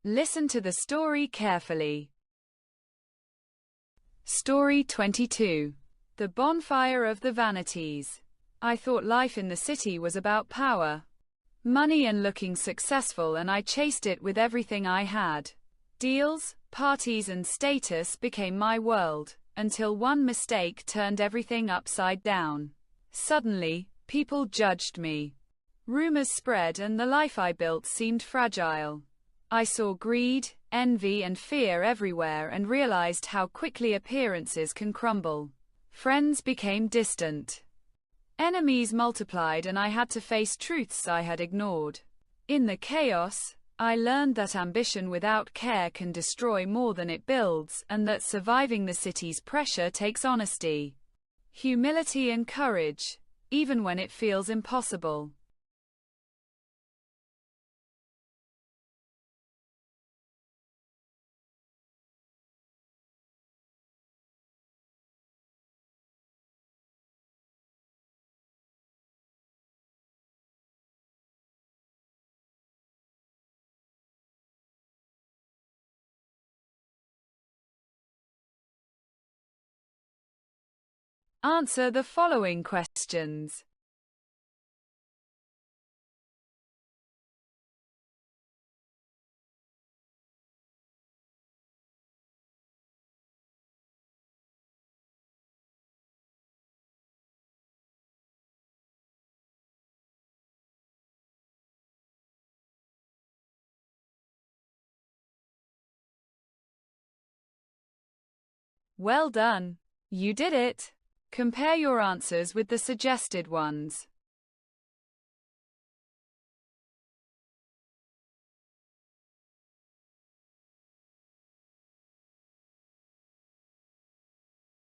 Listen to the story carefully. Story 22. The Bonfire of the Vanities. I thought life in the city was about power, money and looking successful, and I chased it with everything I had. Deals, parties and status became my world, until one mistake turned everything upside down. Suddenly, people judged me. Rumors spread and the life I built seemed fragile. I saw greed, envy and fear everywhere and realized how quickly appearances can crumble. Friends became distant. Enemies multiplied and I had to face truths I had ignored. In the chaos, I learned that ambition without care can destroy more than it builds, and that surviving the city's pressure takes honesty, humility and courage, even when it feels impossible. Answer the following questions. Well done. You did it. Compare your answers with the suggested ones.